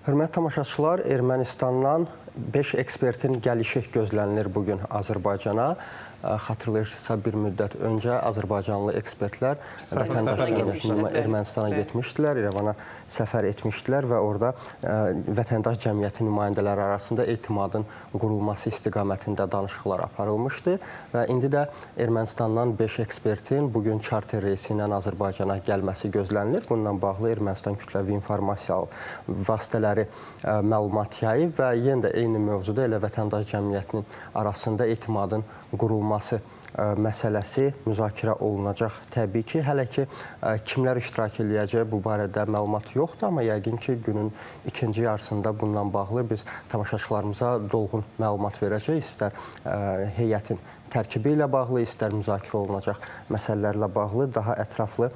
Hörmətli tamaşaçılar, Ermənistandan 5 ekspertin gəlişi gözlənilir bugün Azərbaycana. Xatırlayırsınızsa bir müddət öncə Azərbaycanlı ekspertlər Ermənistana getmişdilər, İrəvana səfər etmişdilər və orada vətəndaş cəmiyyəti nümayəndələri arasında etimadın qurulması istiqamətində danışıqlar aparılmışdı və indi də Ermənistandan 5 ekspertin bugün charter reysi ilə Azərbaycana gəlməsi gözlənilir. Bununla bağlı Ermənistan kütləvi informasiya vasitələri məlumat yayıb və yenə də eyni mövzuda elə vətəndaş cəmiyyətinin arasında etimadın qurulması məsələsi müzakirə olunacaq. Təbii ki, hələ ki, kimlər iştirak eləyəcək bu barədə məlumat yoxdur, amma yəqin ki, günün ikinci yarısında bununla bağlı biz tamaşaçılarımıza dolğun məlumat verəcək. İstər heyətin tərkibi ilə bağlı, istər müzakirə olunacaq məsələlərlə bağlı daha ətraflı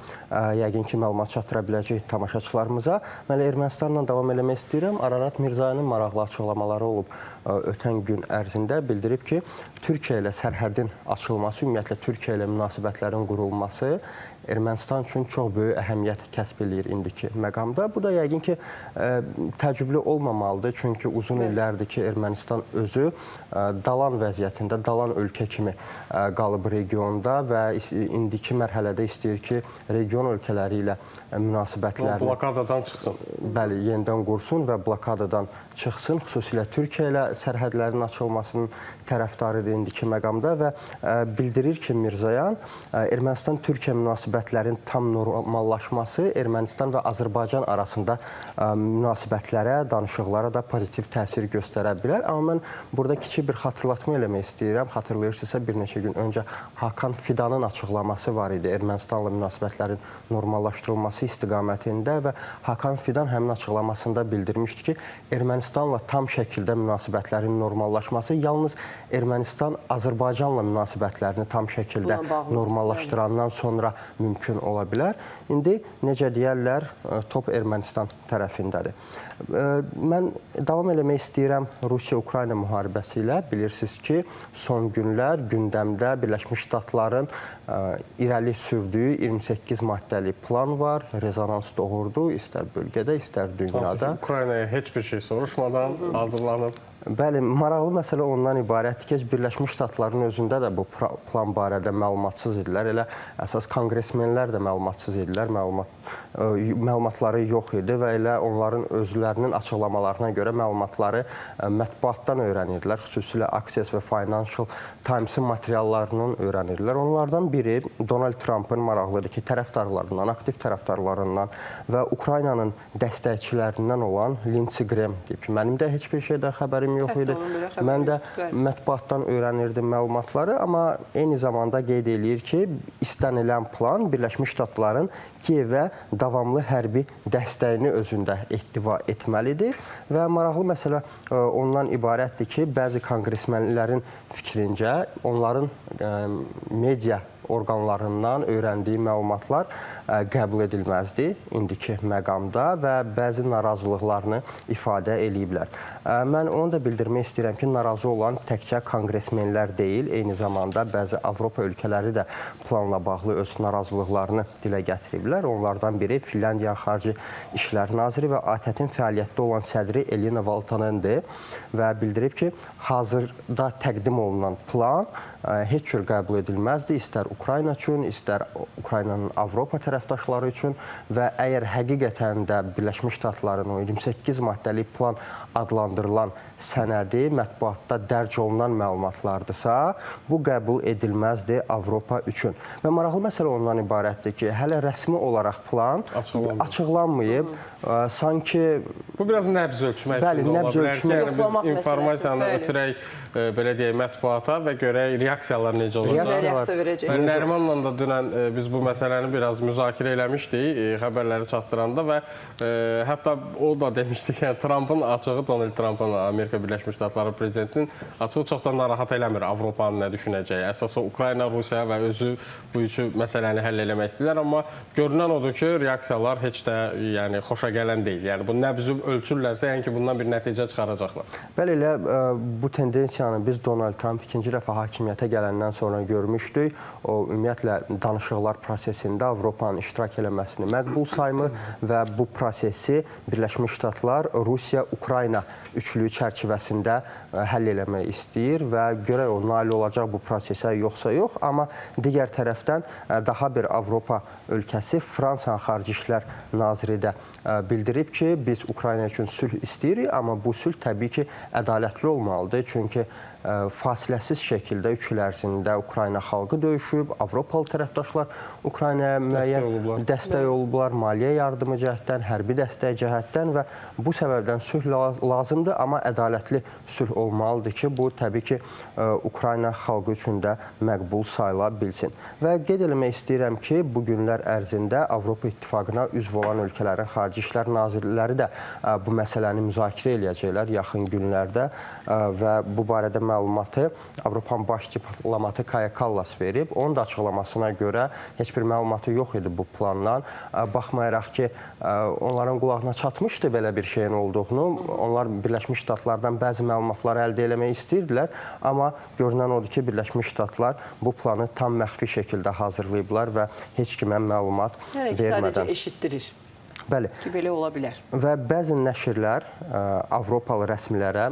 yəqin ki, məlumat çatdıra biləcək tamaşaçılarımıza. Mən Ermənistanla davam eləmək istəyirəm. Ararat Mirzayının maraqlı açıqlamaları olub ötən gün ərzində. Bildirib ki, Türkiyə ilə sərhədin açılması, ümumiyyətlə Türkiyə ilə münasibətlərin qurulması Ermənistan üçün çox böyük əhəmiyyət kəsb eləyir indiki məqamda. Bu da yəqin ki, təəccüblü olmamalıdır. Çünki uzun illərdir ki, Ermənistan özü dalan vəziyyətində, dalan ölkə kimi qalıb regionda və indiki mərhələdə istəyir ki, region ölkələri ilə münasibətlərini blokadadan çıxsın. Bəli, yenidən qursun və blokadadan çıxsın. Xüsusilə Türkiyə ilə sərhədlərin açılmasının tərəfdarıdır indiki məqamda və bildirir ki, Mirzayan, Ermənistan-Türkiyə münasibətlərin tam normallaşması Ermənistan və Azərbaycan arasında münasibətlərə, danışıqlara da pozitiv təsir göstərə bilər. Amma mən burada kiçik bir xatırlatma eləmək istəyirəm. Xatırlayırsınızsa, bir neçə gün öncə Hakan Fidanın açıqlaması var idi Ermənistanla münasibətlərin normallaşdırılması istiqamətində və Hakan Fidan həmin açıqlamasında bildirmişdi ki, Ermənistanla tam şəkildə münasibətlərin normallaşması yalnız Ermənistan Azərbaycanla münasibətlərini tam şəkildə normallaşdırandan sonra mümkün ola bilər. İndi necə deyərlər, top Ermənistan tərəfindədir. Mən davam eləmək istəyirəm Rusiya-Ukrayna müharibəsi ilə. Bilirsiniz ki, son günlər gündəmdə Birləşmiş Ştatların irəli sürdüyü 28 maddəli plan var. Rezonans doğurdu, istər bölgədə, istər dünyada. Ukraynaya heç bir şey soruşmadan hazırlanıb. Bəli, maraqlı məsələ ondan ibarətdir ki, Birləşmiş Ştatların özündə də bu plan barədə məlumatsız idilər. Elə əsas konqresmenlər də məlumatsız idilər, məlumatları yox idi və elə onların özlərinin açıqlamalarına görə məlumatları mətbuatdan öyrənirdilər. Xüsusilə Axios və Financial Times-ın materiallarından öyrənirdilər. Onlardan biri Donald Trump'ın maraqlıdır ki, tərəfdarlarından, aktiv tərəfdarlarından və Ukraynanın dəstəkçilərindən olan Lindsey Graham deyib ki, mənim də heç bir şeydən xəbərim yox idi. Mən də mətbuatdan öyrənirdim məlumatları, amma eyni zamanda qeyd eləyir ki, istənilən plan Birləşmiş Ştatların Kiyevə davamlı hərbi dəstəyini özündə ehtiva etməlidir və maraqlı məsələ ondan ibarətdir ki, bəzi konqresmenlərin fikrincə onların media orqanlarından öyrəndiyi məlumatlar qəbul edilməzdi indiki məqamda və bəzi narazılıqlarını ifadə eləyiblər. Mən onu da bildirmək istəyirəm ki, narazı olan təkcə konqresmenlər deyil, eyni zamanda bəzi Avropa ölkələri də planla bağlı öz narazılıqlarını dilə gətiriblər. Onlardan biri Finlandiya Xarici İşlər Naziri və ATƏT-in fəaliyyətdə olan sədri Elena Valtonendir və bildirib ki, hazırda təqdim olunan plan heç cür qəbul edilməzdi, istər Ukrayna üçün, istər Ukraynanın Avropa tərəfdaşları üçün və əgər həqiqətən də Birləşmiş Ştatların o 28 maddəli plan adlandırılan sənədi mətbuatda dərc olunan məlumatlardırsa, bu qəbul edilməzdi Avropa üçün. Və maraqlı məsələ ondan ibarətdir ki, hələ rəsmi olaraq plan açıqlanmayıb. Sanki... Bu biraz nəbz ölçmək üçün ola bilər ki, biz informasiyanı ötürək, belə deyək, mətbuata və görək reaksiyalar necə olacaq. Nərimanla da dünən biz bu məsələni biraz müzakirə eləmişdik xəbərləri çatdıranda və hətta o da demişdik ki, Trump'ın açığı, Donald Trump'ın, Amerika Birləşmiş Ştatları prezidentinin açığı çox da narahat eləmir Avropanın nə düşünəcəyi. Əsası Ukrayna, Rusiya və özü bu üçü məsələni həll eləmək istəyirlər, amma görünən odur ki, reaksiyalar heç də xoşa gələn deyil. Yəni bu nəbzi ölçürlərsə, yəni ki, bundan bir nəticə çıxaracaqlar. Bəli, elə bu tendensiyanı biz Donald Trump ikinci dəfə hakimiyyətə gələndən sonra görmüşdük. O, ümumiyyətlə, danışıqlar prosesində Avropanın iştirak eləməsini məqbul saymır və bu prosesi Birləşmiş Ştatlar, Rusiya, Ukrayna üçlüyü çərçivəsində həll eləmək istəyir və görək o nail olacaq bu prosesə yoxsa yox. Amma digər tərəfdən daha bir Avropa ölkəsi Fransanın Xarici İşlər Naziri də bildirib ki, biz Ukrayna üçün sülh istəyirik, amma bu sülh təbii ki, ədalətli olmalıdır. Çünki fasiləsiz şəkildə 3 il ərzində Ukrayna xalqı döyüşüb, Avropalı tərəfdaşlar Ukraynaya müəyyən dəstək olublar, maliyyə yardımı cəhətdən, hərbi dəstək cəhətdən və bu səbəbdən sülh lazımdır, amma ədalətli sülh olmalıdır ki, bu təbii ki, Ukrayna xalqı üçün də məqbul sayıla bilsin. Və qeyd eləmək istəyirəm ki, bu günlər ərzində Avropa İttifaqına üzv olan ölkələrin Xarici İşlər Nazirləri də bu məsələni müzakirə eləyəcəklər yaxın günlərdə və bu barədə məlumatı Avropanın baş diplomatı Kaja Kallas verib. Onun da açıqlamasına görə heç bir məlumatı yox idi bu plandan. Baxmayaraq ki, onların qulağına çatmışdı belə bir şeyin olduğunu. Onlar Birləşmiş Ştatlardan bəzi məlumatları əldə eləmək istəyirdilər. Amma görünən odur ki, Birləşmiş Ştatlar bu planı tam məxfi şəkildə hazırlayıblar və heç kimə məlumat vermədən. Sadəcə eşitdirir. Bəli. Ki, belə ola bilər. Və bəzi nəşrlər Avropalı rəsmilərə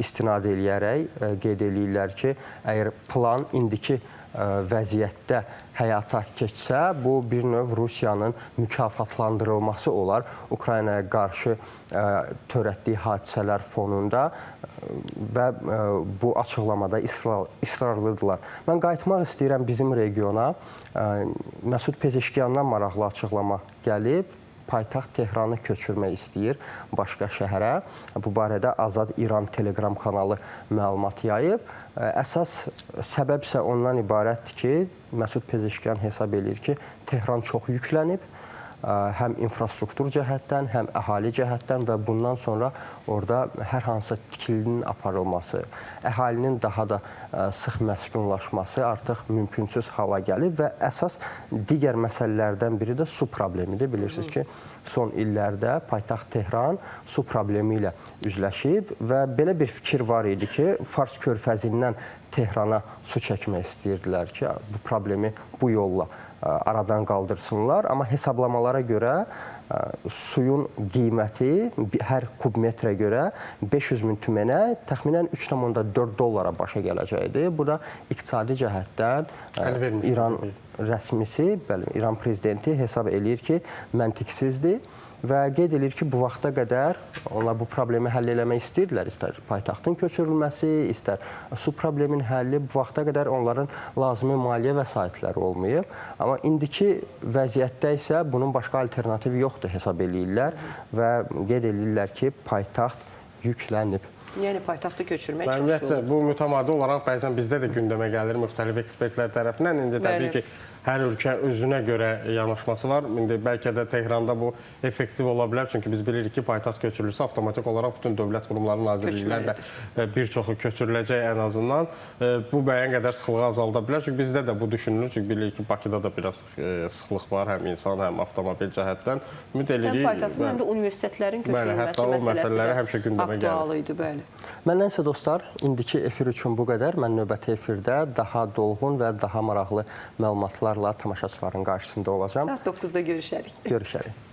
istinad eləyərək qeyd eləyirlər ki, əgər plan indiki vəziyyətdə həyata keçsə, bu bir növ Rusiyanın mükafatlandırılması olar. Ukraynaya qarşı törətdiyi hadisələr fonunda və bu açıqlamada israrlıdırlar. Mən qayıtmaq istəyirəm bizim regiona. Məsud Pezeşkiyandan maraqlı açıqlama gəlib. Paytaxt Tehranı köçürmək istəyir başqa şəhərə. Bu barədə Azad İran Telegram kanalı məlumat yayıb. Əsas səbəb isə ondan ibarətdir ki, Məsud Pezeşkiyan hesab edir ki, Tehran çox yüklənib. Həm infrastruktur cəhətdən, həm əhali cəhətdən və bundan sonra orada hər hansı tikilinin aparılması, əhalinin daha da sıx məskunlaşması artıq mümkünsüz hala gəlib və əsas digər məsələlərdən biri də su problemidir. Bilirsiniz ki, son illərdə paytaxt Tehran su problemi ilə üzləşib və belə bir fikir var idi ki, Fars körfəzindən Tehrana su çəkmək istəyirdilər ki, bu problemi bu yolla aradan qaldırsınlar. Amma hesablamalara görə suyun qiyməti hər kubmetrə görə 500 min tümenə təxminən 3,4 dollara başa gələcəkdir. Bu da iqtisadi cəhətdən İran rəsmisi, İran prezidenti hesab eləyir ki, məntiqsizdir. Və qeyd edir ki, bu vaxta qədər onlar bu problemi həll eləmək istəyirdilər. İstər paytaxtın köçürülməsi, istər su probleminin həlli. Bu vaxta qədər onların lazımi maliyyə vəsaitləri olmayıb. Amma indiki vəziyyətdə isə bunun başqa alternativi yoxdur hesab eləyirlər və qeyd edirlər ki, paytaxt yüklənib. Yəni paytaxtı köçürmək çox Ümumiyyətlə, bu mütəmadi olaraq bəzən bizdə də gündəmə gəlir müxtəlif ekspertlər tərəfindən. İndi təbii ki, hər ölkə özünə görə yanaşması var. İndi bəlkə də Tehranda bu effektiv ola bilər. Çünki biz bilirik ki, paytaxt köçürülürsə, avtomatik olaraq bütün dövlət qurumları, nazirliklər də bir çoxu köçürüləcək ən azından. Bu müəyyən qədər sıxlığı azalda bilər. Çünki bizdə də bu düşünülür. Çünki bilirik ki, Bakıda da biraz sıxlıq var, həm insan, həm avtomobil cəhətdən. Ümid edirik. Həm paytaxtın, həm də universitetlərin köçürülməsi məsələsi də aktual idi. Məndən isə dostlar, indiki efir üçün bu qədər. Mən növbəti efirdə daha dolğun və daha maraqlı məlumatlarla tamaşaçıların qarşısında olacağam. Saat 9-da görüşərik. Görüşərik.